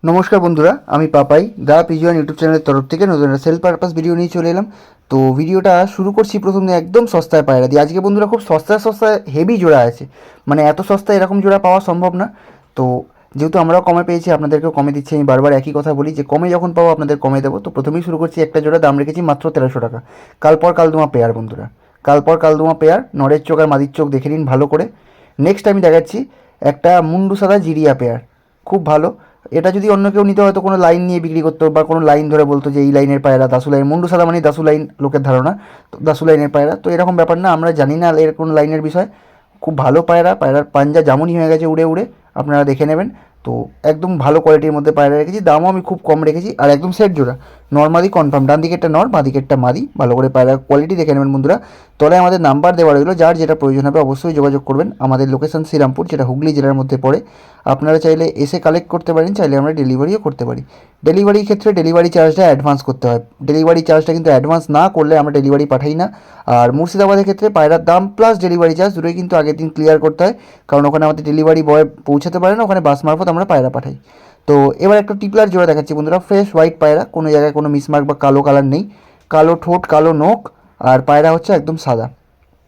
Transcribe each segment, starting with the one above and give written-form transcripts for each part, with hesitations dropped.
নমস্কার বন্ধুরা, আমি পাপাই দা পিজিওয়ান ইউটিউব চ্যানেলের তরফ থেকে নতুন একটা সেল পারপাস ভিডিও নিয়ে চলে এলাম। তো ভিডিওটা শুরু করছি প্রথমে একদম সস্তায় পায়রা দিয়ে। আজকে বন্ধুরা খুব সস্তায় সস্তায় হেভি জোড়া আছে, মানে এত সস্তায় এরকম জোড়া পাওয়া সম্ভব না। তো যেহেতু আমরাও কমে পেয়েছি, আপনাদেরকেও কমে দিচ্ছি। আমি বারবার একই কথা বলি যে কমে যখন পাবো আপনাদের কমে দেবো। তো প্রথমেই শুরু করছি, একটা জোড়া দাম রেখেছি মাত্র 1300 টাকা। কালপর কালদুমা পেয়ার বন্ধুরা, কালপর কালদুমা পেয়ার, নরের চোখ আর মাদির চোখ দেখে নিন ভালো করে। নেক্সট আমি দেখাচ্ছি একটা মুন্ডু সাদা জিরিয়া পেয়ার, খুব ভালো। এটা যদি অন্য কেউ নিতে হয়তো কোনো লাইন নিয়ে বিক্রি করতো বা কোনো লাইন ধরে বলতো যে এই লাইনের পায়রা দাসু লাইন, মুন্ডু সাদা মানে দাসু লাইন লোকের ধারণা, তো দাসু লাইনের পায়রা। তো এরকম ব্যাপার না, আমরা জানি না এর কোনো লাইনের বিষয়। খুব ভালো পায়রা, পায়রার পাঞ্জা জামুনি হয়ে গেছে উড়ে উড়ে, আপনারা দেখে নেবেন। তো একদম ভালো কোয়ালিটির মধ্যে পায়রা রেখেছি, দামও আমি খুব কম রেখেছি, আর একদম সেট জোড়া। নর্মালি কনফার্ম, ডান দিকেরটা নর, বাঁ দিকেরটা মাদি। ভালো করে পায়রার কোয়ালিটি দেখে নেবেন বন্ধুরা। তলায় আমাদের নাম্বার দেওয়া রইলো, যার যেটা প্রয়োজন হবে অবশ্যই যোগাযোগ করবেন। আমাদের লোকেশন শ্রীরামপুর, যেটা হুগলি জেলার মধ্যে পড়ে। আপনারা চাইলে এসে কালেক্ট করতে পারেন, চাইলে আমরা ডেলিভারিও করতে পারি। ডেলিভারির ক্ষেত্রে ডেলিভারি চার্জটা অ্যাডভান্স করতে হয়। ডেলিভারি চার্জটা কিন্তু অ্যাডভান্স না করলে আমরা ডেলিভারি পাঠাই না। আর মুর্শিদাবাদের ক্ষেত্রে পায়রার দাম প্লাস ডেলিভারি চার্জ দুটোই কিন্তু আগের দিন ক্লিয়ার করতে হয়, কারণ ওখানে আমাদের ডেলিভারি বয় পৌঁছাতে পারে না, ওখানে বাস মারফত আমরা পায়রা পাঠাই। তো এবার একটা টিপলার জোড়া দেখাচ্ছি বন্ধুরা, ফ্রেশ হোয়াইট পায়রা, কোনো জায়গায় কোনো মিসমার্ক বা কালো কালার নেই। কালো ঠোঁট, কালো নোক, আর পায়রা হচ্ছে একদম সাদা।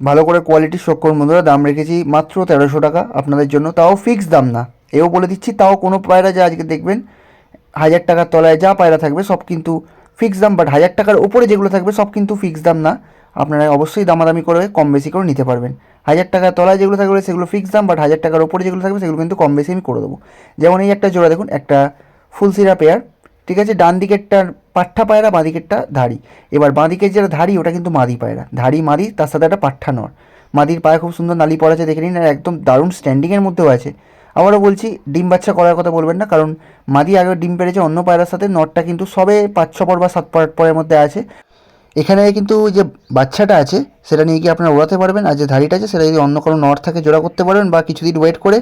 ভালো করে কোয়ালিটির শখ করুন বন্ধুরা। দাম রেখেছি মাত্র 1300 টাকা আপনাদের জন্য, তাও ফিক্স দাম না। এও বলে দিচ্ছি, তাও কোনো পায়রা যা আজকে দেখবেন 1000 টাকার তলায় যা পায়রা থাকবে সব কিন্তু ফিক্স দাম, বাট 1000 টাকার উপরে যেগুলো থাকবে সব কিন্তু ফিক্স দাম না। আপনারা অবশ্যই দামাদামি করে কম বেশি করে নিতে পারবেন। 1000 টাকার তলায় যেগুলো থাকবে সেগুলো ফিক্স দাম, বাট 1000 টাকার উপরে যেগুলো থাকবে সেগুলো কিন্তু কম বেশি আমি করে দেবো। যেমন এই একটা জোড়া দেখুন, একটা ফুলসিরা পেয়ার, ঠিক আছে। ডান দিকেরটার পাঠা পায়রা, বাঁ দিকেরটা ধাড়ি। এবার বাঁ দিকের যেটা ধাড়ি ওটা কিন্তু মাদি পায়রা, ধাড়ি মাদি, তার সাথে একটা পাঠা নর। মাদির পায়ে খুব সুন্দর নালি পড়া আছে দেখে নিন, আর একদম দারুণ স্ট্যান্ডিংয়ের মধ্যেও আছে। আবারও বলছি, ডিম বাচ্চা করার কথা বলবেন না, কারণ মাদি আগে ডিম পেড়েছে অন্য পায়রার সাথে, নরটা কিন্তু সবে 5-6 পর বা 7 পরের মধ্যে আছে। এখানে কিন্তু যে বাচ্চাটা আছে সেটা নিয়ে গিয়ে আপনারা ওড়াতে পারবেন, আর যে ধাড়িটা আছে সেটা যদি অন্য কোনো নর থাকে জোড়া করতে পারবেন, বা কিছুদিন ওয়েট করে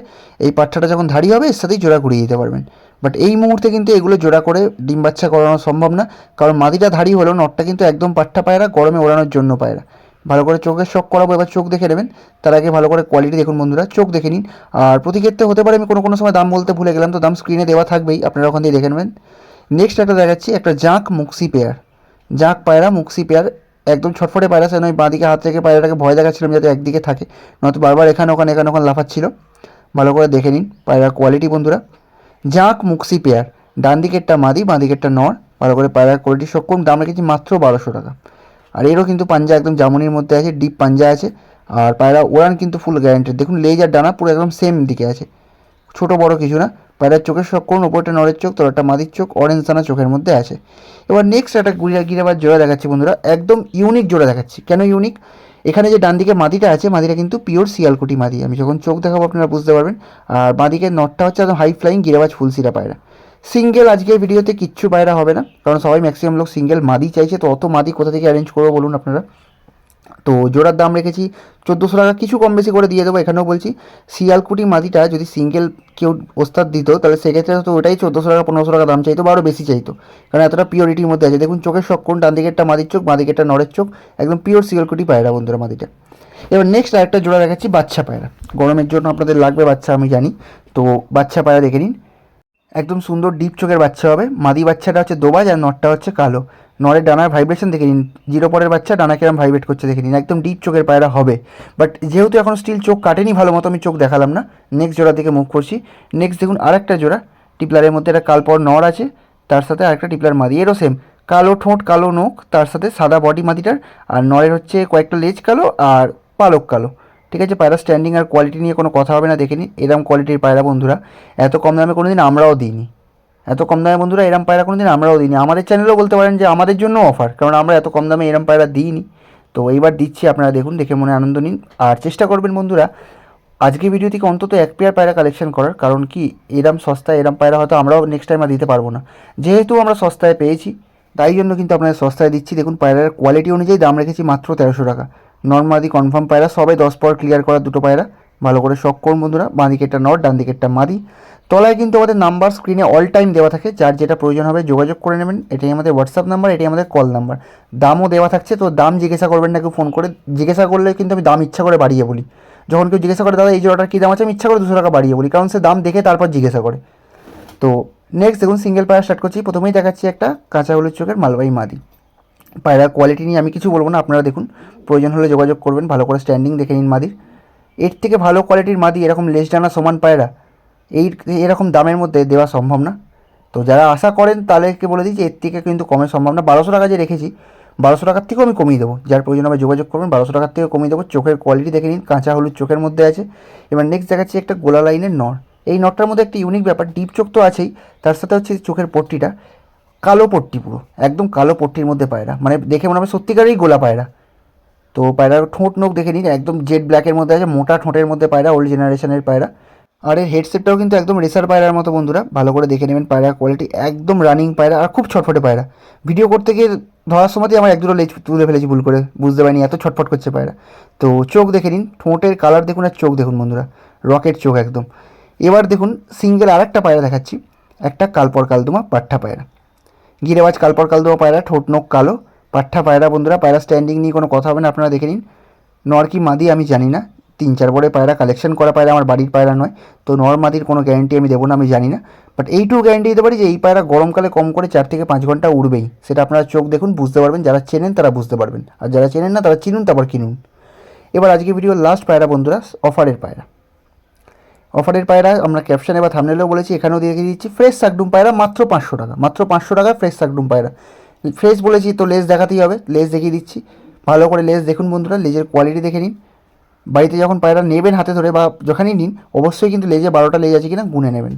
এই পাঠাটা যখন ধাড়ি হবে এর সাথেই জোড়া ঘুরিয়ে দিতে পারবেন। বাট এই মুহূর্তে কিন্তু এগুলো জোড়া করে ডিম বাচ্চা করানো সম্ভব না, কারণ মাদিটা ধাড়ি হলেও নরটা কিন্তু একদম পাঠা পায়রা, গরমে ওড়ানোর জন্য পায়রা। ভালো করে চোখের শখ করাবো, এবার চোখ দেখে নেবেন। তার আগে ভালো করে কোয়ালিটি দেখুন বন্ধুরা, চোখ দেখে নিন। আর প্রতি ক্ষেত্রে হতে পারে আমি কোনো কোনো সময় দাম বলতে ভুলে গেলাম, তো দাম স্ক্রিনে দেওয়া থাকবেই, আপনারা ওখান দিয়ে দেখে নেবেন। নেক্সট একটা দেখাচ্ছি, একটা জাঁক মুক্সি পেয়ার, জাঁক পায়রা মুক্সি পেয়ার, একদম ছটফটে পায়রা। সে নয় বাঁদিকে হাত রেখে পায়রাটাকে ভয় দেখাচ্ছিলাম যাতে একদিকে থাকে, নয়তো বারবার এখানে ওখানে লাফাচ্ছিল। ভালো করে দেখে নিন পায়রার কোয়ালিটি বন্ধুরা। জাঁক মুক্সি পেয়ার, ডান দিকেরটা মাদি, বাঁ দিকেরটা নর। ভালো করে পায়রার কোয়ালিটি সক্ষম, দাম রেখেছি মাত্র 1200 টাকা। আর এরও কিন্তু পাঞ্জা একদম জামুনির মধ্যে আছে, ডিপ পাঞ্জা আছে। আর পায়রা ওড়ান কিন্তু ফুল গ্যারান্টেড, দেখুন লেজ আর ডানা পুরো একদম সেম দিকে আছে, ছোটো বড় কিছু না। পায়রার চোখের শখ করুন, ওপরটা নরের চোখ, তলাটা মাদির চোখ, অরেঞ্জ দানা চোখের মধ্যে আছে। এবার নেক্সট একটা গিরাবার জোড়া দেখাচ্ছি বন্ধুরা, একদম ইউনিক জোড়া দেখাচ্ছি। কেন ইউনিক? এখানে যে ডান দিকে মাদিটা আছে, মাদিটা কিন্তু পিওর শিয়ালকুটি মাদি, আমি যখন চোখ দেখাবো আপনারা বুঝতে পারবেন। আর বাঁ দিকের নটটা হচ্ছে একদম হাই ফ্লাইং গিরাবাজ ফুলসিরা পায়রা। সিঙ্গেল আজকের ভিডিওতে কিচ্ছু পায়রা হবে না, কারণ সবাই ম্যাক্সিমাম লোক সিঙ্গেল মাদি চাইছে, তো অত মাদি কোথা থেকে অ্যারেঞ্জ করবো বলুন আপনারা। তো জোড়ার দাম রেখেছি 1400 টাকা, কিছু কম বেশি করে দিয়ে দেবো। এখানেও বলছি, শিয়ালকুটি মাদিটা যদি সিঙ্গেল কেউ ওস্তাদ দিত তাহলে সেক্ষেত্রে তো ওটাই 1400 টাকা 1500 টাকা দাম চাইতো, বা আরও বেশি চাইতো, কারণ এতটা পিওরিটির মধ্যে আছে। দেখুন চোখের শখ কোন, ডান দিকেরটা মাদির চোখ, বাঁ দিকেরটা নরের চোখ, একদম পিওর শিয়ালকুটি পায়রা বন্ধুরা মাদিটা। এবার নেক্সট আরেকটা জোড়া দেখাচ্ছি, বাচ্চা পায়রা। গরমের জন্য আপনাদের লাগবে বাচ্চা আমি জানি, তো বাচ্চা পায়রা দেখে নিন। একদম সুন্দর ডিপ চোখের বাচ্চা হবে। মাদি বাচ্চাটা হচ্ছে দোবাজ, আর নটটা হচ্ছে কালো। নরের ডানার ভাইব্রেশন দেখে নিন, 0 পরের বাচ্চা ডানা কিরম ভাইব্রেট করছে দেখে নিন, একদম ডিপ চোখের পায়রা হবে। বাট যেহেতু এখন স্টিল চোখ কাটেনি ভালো মতো, আমি চোখ দেখালাম না। নেক্সট জোড়া দিকে মুখ করছি। নেক্সট দেখুন আরেকটা জোড়া, টিপলারের মধ্যে একটা কালপর নর আছে, তার সাথে আরেকটা টিপলার মাদি, এরও সেম কালো ঠোঁট, কালো নোখ, তার সাথে সাদা বডি মাদিটার। আর নরের হচ্ছে কয়েকটা লেজ কালো আর পালক কালো। ঠিক আছে, পায়রা স্ট্যান্ডিং আর কোয়ালিটি নিয়ে কোনো কথা হবে না, দেখে নিন। এরম কোয়ালিটির পায়রা বন্ধুরা এত কম দামে কোনো দিন আমরাও দিইনি। এত কম দামে বন্ধুরা এরম পায়রা কোনো দিন আমরাও দিইনি। আমাদের চ্যানেলেও বলতে পারেন যে আমাদের জন্য অফার, কারণ আমরা এত কম দামে এরম পায়রা দিইনি। তো এইবার দিচ্ছি, আপনারা দেখুন, দেখে মনে আনন্দ নিন। আর চেষ্টা করবেন বন্ধুরা আজকে ভিডিও থেকে অন্তত 1 পেয়ার পায়রা কালেকশন করার, কারণ কি এরম সস্তায় এরম পায়রা হয়তো আমরাও নেক্সট টাইম আর দিতে পারবো না। যেহেতু আমরা সস্তায় পেয়েছি তাই জন্য কিন্তু আপনাদের সস্তায় দিচ্ছি। দেখুন পায়রার কোয়ালিটি অনুযায়ী দাম রেখেছি মাত্র 1300 টাকা। নর্মাদি কনফার্ম পায়রা, সবাই 10 পর ক্লিয়ার করা দুটো পায়রা। ভালো করে শখ করুন বন্ধুরা, বাঁ দিকেরটা নট, ডান দিকেরটা মাদি। তলায় কিন্তু আমাদের নাম্বার স্ক্রিনে অল টাইম দেওয়া থাকে, যার যেটা প্রয়োজন হবে যোগাযোগ করে নেবেন। এটাই আমাদের হোয়াটসঅ্যাপ নাম্বার, এটাই আমাদের কল নাম্বার। দামও দেওয়া থাকছে, তো দাম জিজ্ঞাসা করবেন না কেউ ফোন করে। জিজ্ঞাসা করলে কিন্তু আমি দাম ইচ্ছা করে বাড়িয়ে বলি। যখন কেউ জিজ্ঞাসা করে দাদা এই জোড়াটার কী দাম আছে, আমি ইচ্ছা করে 200 টাকা বাড়িয়ে বলি, কারণ সে দাম দেখে তারপর জিজ্ঞাসা করে। তো নেক্সট দেখুন সিঙ্গেল পায়রা স্টার্ট করছি। প্রথমেই দেখাচ্ছি একটা কাঁচা হলুদ চোখের মালবাহী মাদি। পায়রার কোয়ালিটি নিয়ে আমি কিছু বলবো না, আপনারা দেখুন, প্রয়োজন হলে যোগাযোগ করবেন। ভালো করে স্ট্যান্ডিং দেখে নিন মাদির। এর থেকে ভালো কোয়ালিটির মাদি এরকম লেজ ডানা সমান পায়রা এরকম দামের মধ্যে দেওয়া সম্ভব না। তো যারা আশা করেন তাদেরকে বলে দিই যে এর থেকে কিন্তু কমে সম্ভব না। 1200 টাকা যে রেখেছি, 1200 টাকার থেকেও আমি কমিয়ে দেবো। যার প্রয়োজন হবে যোগাযোগ করবেন, 1200 টাকার থেকেও কমিয়ে দেবো। চোখের কোয়ালিটি দেখে নিন, কাঁচা হলুদ চোখের মধ্যে আছে। এবার নেক্সট দেখাচ্ছি একটা গোলা লাইনের নর। এই নটটার মধ্যে একটা ইউনিক ব্যাপার, ডিপ চোখ তো আছেই, তার সাথে হচ্ছে চোখের পট্টিটা কালো পট্টি, পুরো একদম কালো পট্টির মধ্যে পায়রা, মানে দেখে মনে হবে সত্যিকারেরই গোলা পায়রা। তো পায়রার ঠোঁট নোখ দেখে নিন, একদম জেড ব্ল্যাকের মধ্যে আছে, মোটা ঠোঁটের মধ্যে পায়রা, ওল্ড জেনারেশনের পায়রা। আর এর হেডসেটটাও কিন্তু একদম রেসার পায়রার মতো বন্ধুরা, ভালো করে দেখে নেবেন। পায়রার কোয়ালিটি একদম রানিং পায়রা, আর খুব ছটফটে পায়রা। ভিডিও করতে গিয়ে ধরার সময়তেই আমার এক দুটো লেজ তুলে ফেলেছি ভুল করে, বুঝতে পারিনি এত ছটফট করছে পায়রা। তো চোখ দেখে নিন, ঠোঁটের কালার দেখুন, আর চোখ দেখুন বন্ধুরা, রকেট চোখ একদম। এবার দেখুন সিঙ্গেল আর একটা পায়রা দেখাচ্ছি, একটা কালপর কালদুমা পাঠা পায়রা। গিরেবাজ কালপর কালদুমা পায়রা, ঠোঁট নোখ কালো, পাঠা পায়রা বন্ধুরা। পায়রা স্ট্যান্ডিং নিয়ে কোনো কথা হবে না, আপনারা দেখে নিন। নর কি মাদি আমি জানি না, 3-4 বড়ে পায়রা কালেকশন করা পায়রা, আমার বাড়ির পায়রা নয়। তো নর মাদির কোনো গ্যারেন্টি আমি দেবো না, আমি জানি না। বাট এইটুকু গ্যারেন্টি দিতে পারি যে এই পায়রা গরমকালে কম করে 4 থেকে 5 ঘন্টা উড়বেই। সেটা আপনারা চোখ দেখুন, বুঝতে পারবেন। যারা চেনেন তারা বুঝতে পারবেন, আর যারা চেনেন না তারা চিনুন, তারপর কিনুন। এবার আজকে ভিডিওর লাস্ট পায়রা বন্ধুরা, অফারের পায়রা। অফারের পায়রা আমরা ক্যাপশনে বা থাম্বনেলেও বলেছি, এখানেও দিয়ে দিচ্ছি। ফ্রেশ শাকডুম পায়রা মাত্র 500 টাকা, মাত্র 500 টাকা ফ্রেশ শাকডুম পায়রা। ফ্রেশ বলেছি তো লেজ দেখাতেই হবে, লেজ দেখিয়ে দিচ্ছি। ভালো করে লেজ দেখুন বন্ধুরা, লেজের কোয়ালিটি দেখে নিন। বাড়িতে যখন পায়রা নেবেন হাতে ধরে বা যখনই নিন, অবশ্যই কিন্তু লেজে 12টা লেজ আছে কিনা গুনে নেবেন।